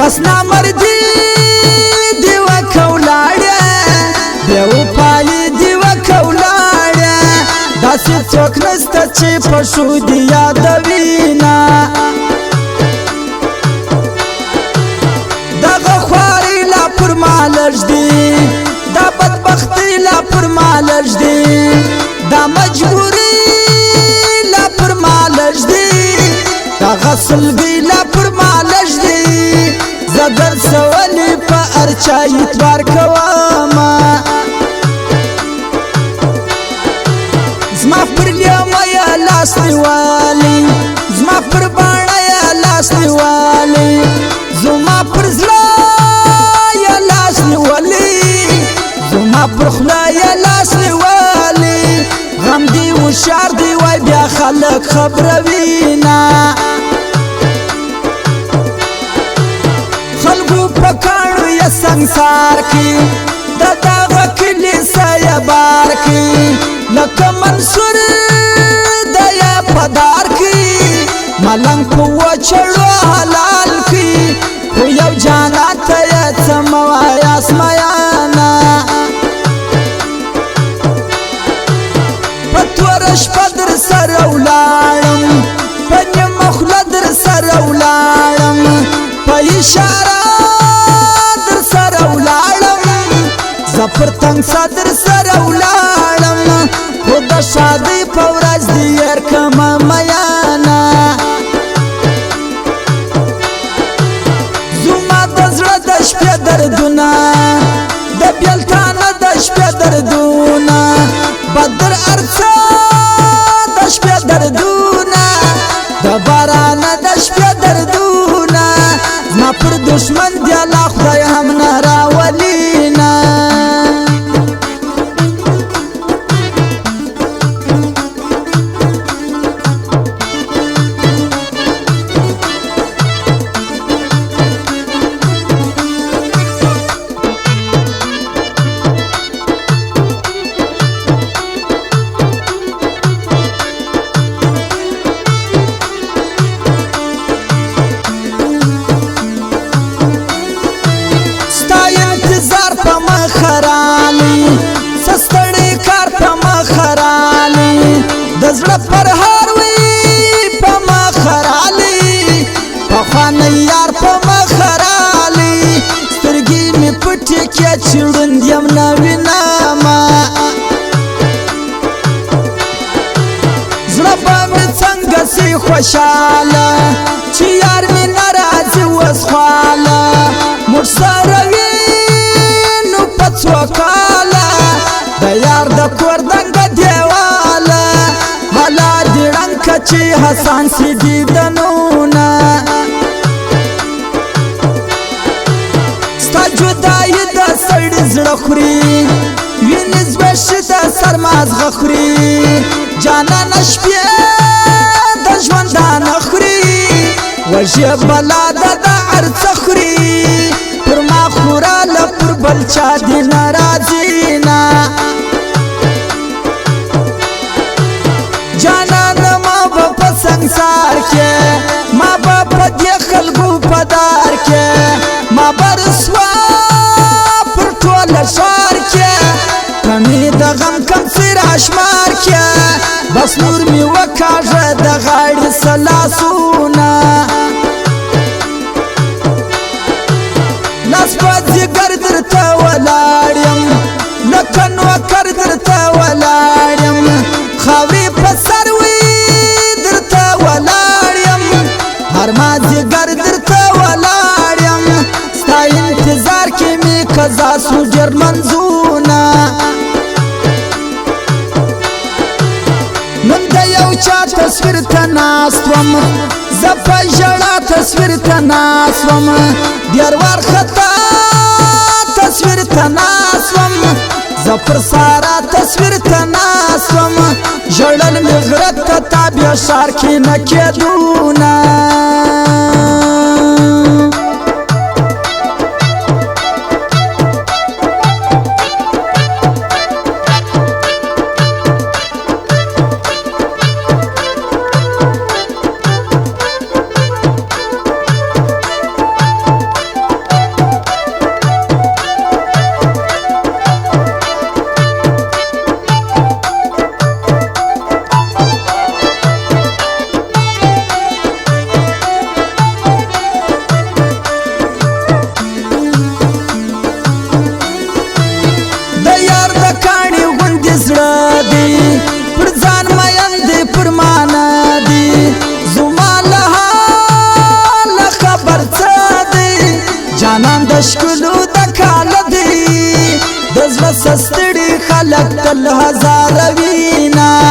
بس نامردی دی وکولاړه بیا وپای دی وکولاړه داسې څوک نسته چې په شو دی یادوینا دغه خواري لا پر ما لږ دی دا بدبختی لا پر ما لږ دی دا مجبوری لا پر ما لږ دی دا غسلګي لا پر ما لږ دی زدر سولی په ارچا اتوار کوما زما پر لیما یا لاس دیوالی زما پر باڼه یا لاس دیوالی زما پر زړه یا لاس دیوالی زما پر خوله یا لاس دیوالی غم دی هوښیار دی وای بیا خلک خبروینا خلقو پکانو یا سنگسار کی دا داغا کلیسا یا بار کی لکه منصور دا یا پدار کی ملنگ پو چڑو حلال کی خو یو جانات یا چموائی اسمایانا پتورش پدر سر اولارم پنی مخلدر سر اولارم پا اشاره در سر اولارم زفر تنگ صدر سر اولارم خود شادی پورز دیر کم میانا زوما دزر دش پی دردونا د بیلتان دش پی دردونا بدر ارسا دش پی دردونا د باران دش پی دردونا زما پر دشمن دی الله خدای هم نه راولینا سستړی کار په مخرالی د زړه پر هاروي په مخرالی په خوانه یار په مخرالی سترګې مې پټې کې چړوند یم نه وینما زړه به مې څنګه سي خوشاله چې یار مې ناراضي وسخاله موږ سره وي نو پڅوکاله د یار د کور دنګ دیواله حالا دی رنګ چې حسن سي دي دنونه ستا جدایي د سړي زړه خوري وینې زبېښي د سر مازغه خوري جانانه شپې د ژوندانه خوري وژې بلا ده د ارڅه خوري پر ما خوراله پر بل چا دي ناراضینا جانان ما با پا سنگسار کے ما با پا دی خلقو پدار کے ما با رسوا پر طول شار کے کمی دا غم کم سر اشمار کے بس نور می وکاژ دا غاڑ سلاسونا لاس پا زگر در تا ولاریم لکن وکر در تا ولاریم خاوری پسروی در تا ولاریم هر ما زگر در تا ولاریم ستا انتظار کی می کزا سو جرمنزونا من دا یو چا تصویر تا ناستوم زفا جڑا تصویر تا ناستوم دیروار خطا تصویر تا ناستوم زفر سارا تصویر تا ناستوم جړل می غرت تا تابع شار کی نکیدونا دشکلو دکال دی دزل سستڑی خلق تل ہزار وینا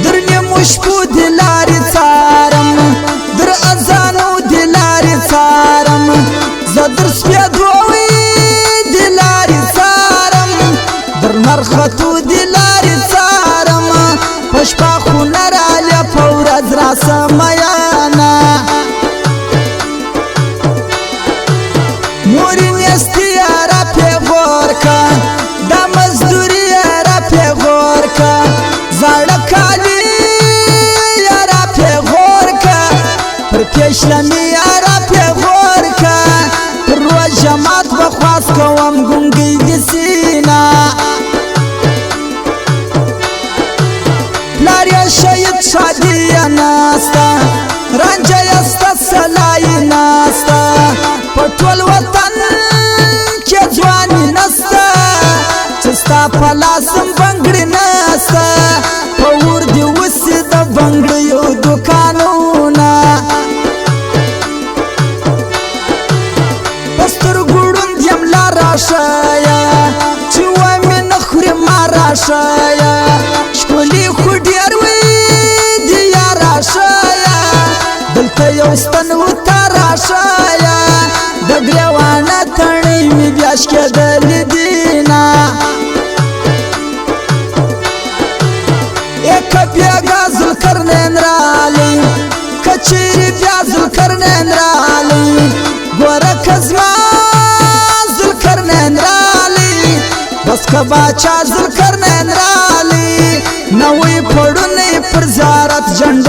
در نیموشپو دلاری چارم در ازانو دلاری چارم زدر سپیدوی دلاری چارم در مرختو دلاری چارم پشپا خونر آلیا پورز را سمیانا موری نیستی را پیغور که دا مزدوری را پیغور که زړکالی را پیغور که پر پیشلمی را پیغور که پر روز جماعت بخواست کوم گونگی دی سینا پلاری شاید شادی ناستا رنجا یستا سلائی ناستا پټول وطن کې ځواني نستا چستا پلاسم بنگړی نستا پور دی وسی د بنگړیو دکانونه پستر ګړون یم لا راشایا چې وای مې نخري ما راشایا شکولي خو ډیر وی دی یا راشایا دلته یو ستن و تا راشایا د ګریوانه تڼۍ مې بیاش کېدل دینا یک بیا ذوالقرنین رالی کچیری بیا ذوالقرنین رالی ګوره کزما ذوالقرنین رالی بس که باچا ذوالقرنین رالی نوی پړونی پر زیارت جنډ